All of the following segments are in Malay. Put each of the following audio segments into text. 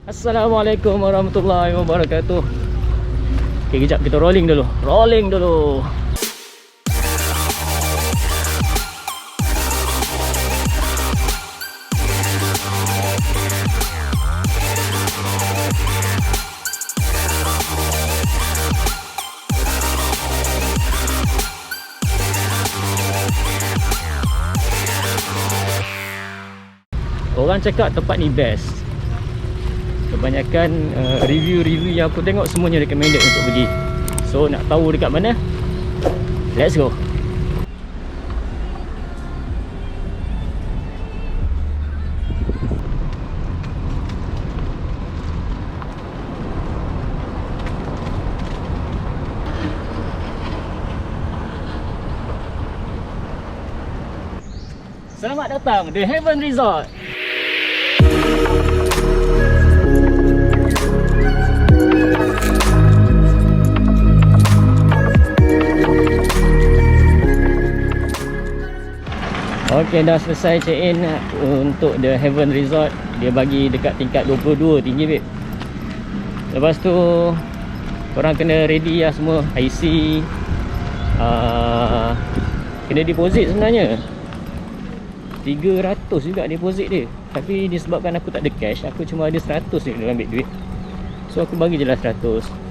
Assalamualaikum warahmatullahi wabarakatuh. Okay, kejap kita rolling dulu. Orang cakap tempat ni best. Kebanyakan review-review yang aku tengok semuanya recommended untuk pergi. So nak tahu dekat mana? Let's go. Selamat datang The Heaven Resort. Ok, dah selesai check in untuk The Heaven Resort. Dia bagi dekat tingkat 22, tinggi babe. Lepas tu korang kena ready lah semua, IC, kena deposit sebenarnya 300 juga deposit dia. Tapi disebabkan aku tak ada cash, aku cuma ada 100 je dalam beg duit. So aku bagi je lah 100.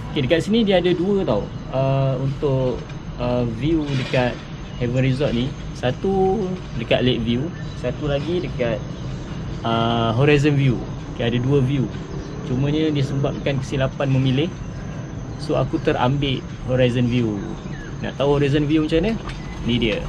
Okay, dekat sini dia ada dua tau untuk view dekat Heaven Resort ni. Satu dekat Lake View, satu lagi dekat Horizon View. Okay, ada dua view. Cumanya disebabkan kesilapan memilih, so aku terambil Horizon View. Nak tahu Horizon View macam mana? Ni dia.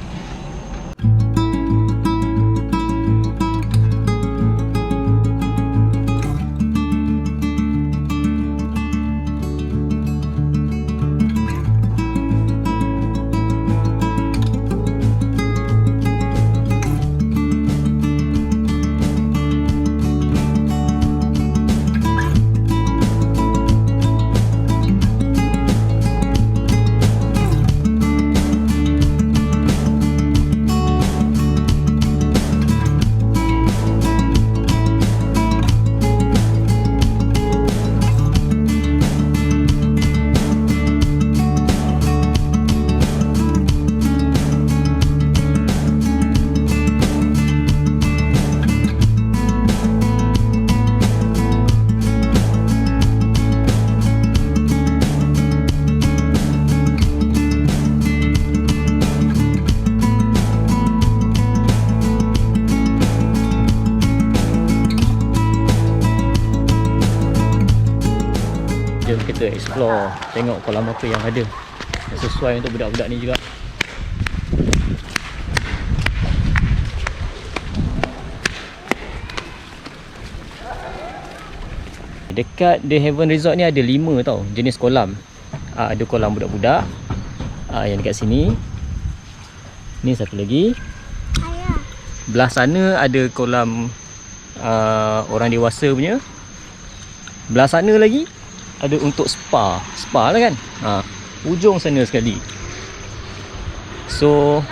Jom kita explore, tengok kolam apa yang ada. Let's sesuai untuk budak-budak ni juga. Dekat The Heaven Resort ni ada 5 tau jenis kolam. Ada kolam budak-budak yang dekat sini. Ni satu lagi. Belah sana ada kolam orang dewasa punya. Belah sana lagi ada untuk spa. Spa lah kan. Ujung sana sekali. So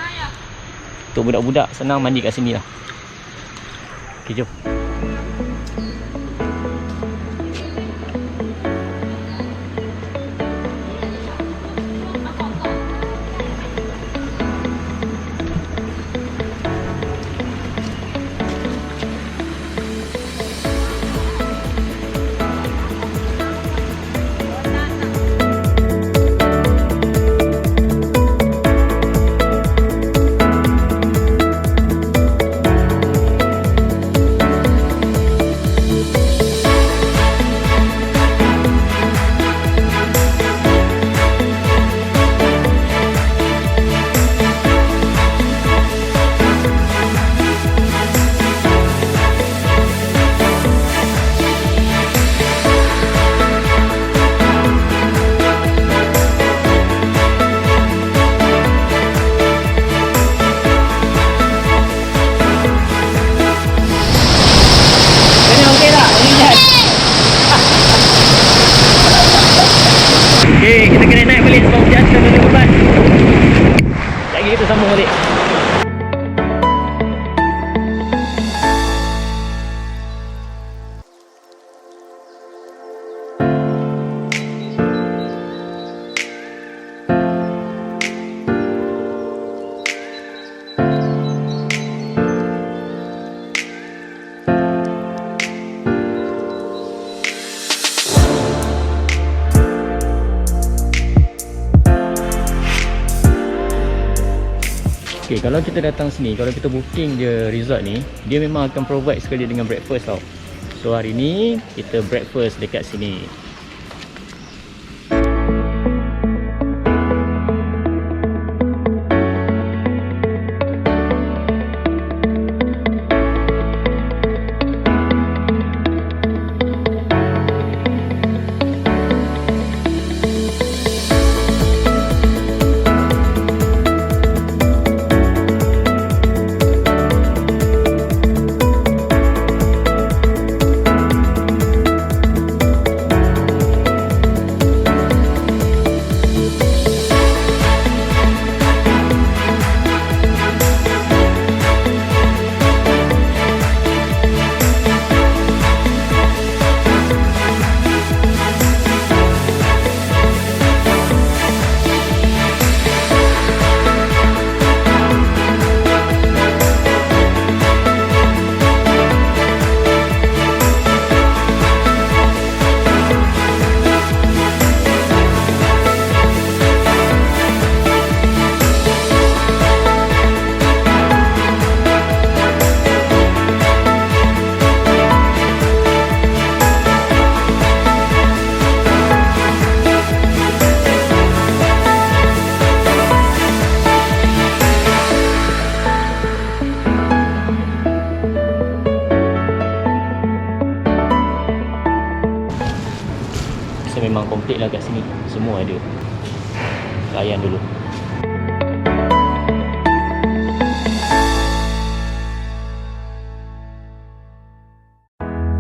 untuk budak-budak senang mandi kat sini lah. Okay, jom. Okay, kita kena naik balik sebab hujan kita boleh beban. Lagi kita sambung balik. Okay, kalau kita datang sini, kalau kita booking je resort ni, dia memang akan provide sekali dengan breakfast tau. So hari ni kita breakfast dekat sini. Memang komplit lah kat sini. Semua ada. Layan dulu.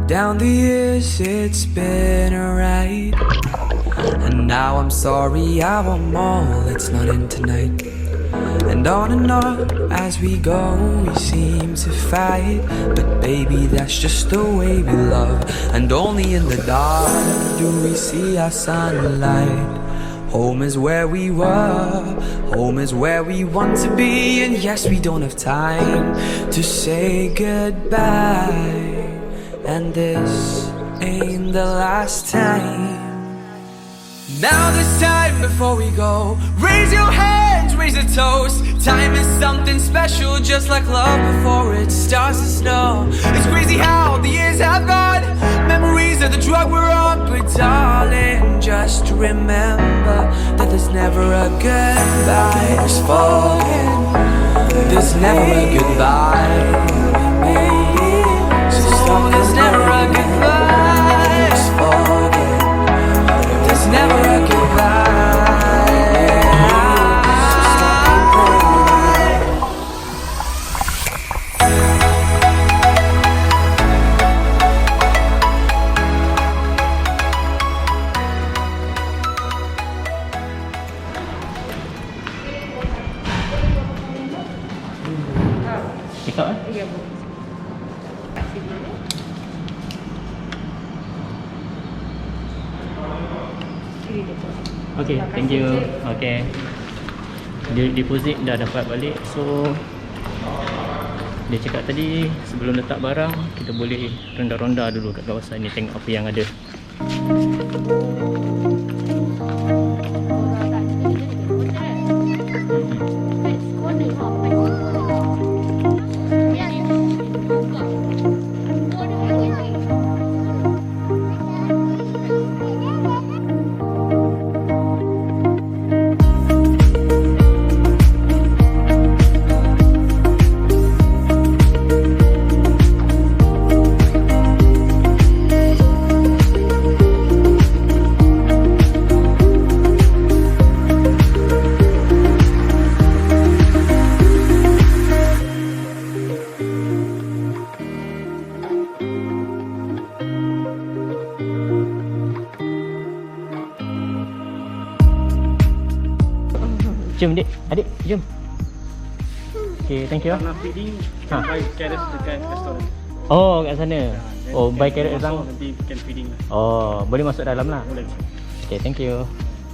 Down the years it's been a ride, and now I'm sorry I want more, it's not in tonight. And on as we go we seem to fight, but baby that's just the way we love. And only in the dark do we see our sunlight. Home is where we were, home is where we want to be. And yes, we don't have time to say goodbye, and this ain't the last time. Now this time before we go, raise your hands, raise a toast. Time is something special, just like love before it starts to snow. It's crazy how the years have gone. Memories memories of the drug we're on. But darling, just remember that there's never a goodbye. Just forget, there's never a goodbye. So there's never a goodbye. Just forget, there's never a goodbye. Cakap lah. Ya, Bu. Kasih dulu. Ini deposit. Okay, thank you. Okay. Deposit dah dapat balik. So dia cakap tadi sebelum letak barang kita boleh ronda-ronda dulu kat kawasan ni, tengok apa yang ada. Jom adik, jom. Okay, thank you. Nak feeding, buy carrots dekat restoran. Oh, kat sana. Oh, buy carrot datang. Nanti can feeding lah. Oh, boleh masuk dalam lah. Boleh. Okay, thank you.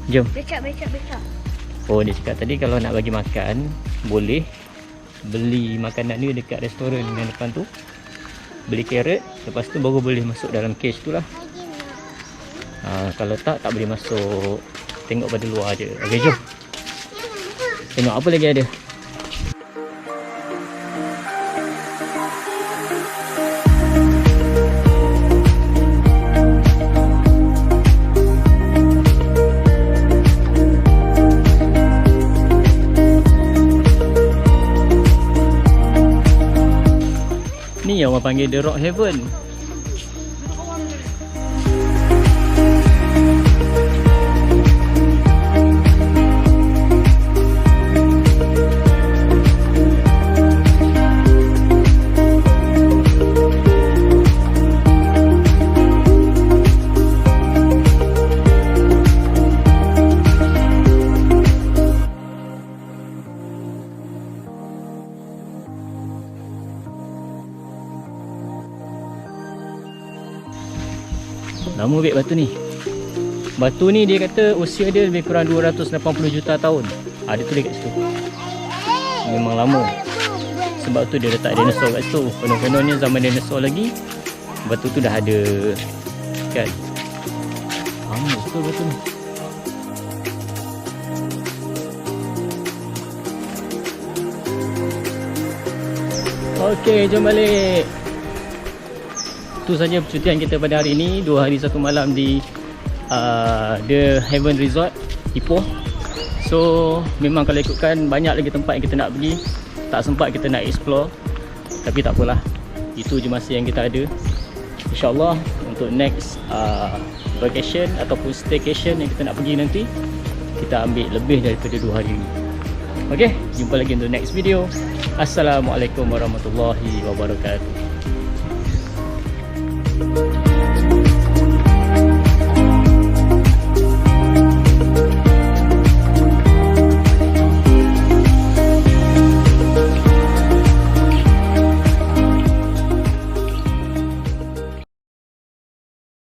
Jom. Becak. Oh, dia cakap tadi kalau nak bagi makan, boleh beli makanan ni dekat restoran yang depan tu. Beli carrot, lepas tu baru boleh masuk dalam cage tu lah. Kalau tak boleh masuk. Tengok pada luar je. Okay, jom. Tengok apa lagi ada. Ni yang orang panggil The Rock Heaven. Lama baik batu ni. Batu ni dia kata usia dia lebih kurang 280 juta tahun. Ada tulis kat situ. Memang lama. Sebab tu dia letak dinosaur kat situ. Konon-kononnya zaman dinosaur lagi batu tu dah ada. Kan? Lama betul batu ni. Okey, jom balik. Itu saja percutian kita pada hari ini. 2 hari 1 malam di The Heaven Resort Ipoh. So memang kalau ikutkan banyak lagi tempat yang kita nak pergi, tak sempat kita nak explore. Tapi tak apalah, itu je masa yang kita ada. InsyaAllah untuk next vacation ataupun staycation yang kita nak pergi nanti, kita ambil lebih daripada 2 hari ini. Okay, jumpa lagi untuk next video. Assalamualaikum warahmatullahi wabarakatuh.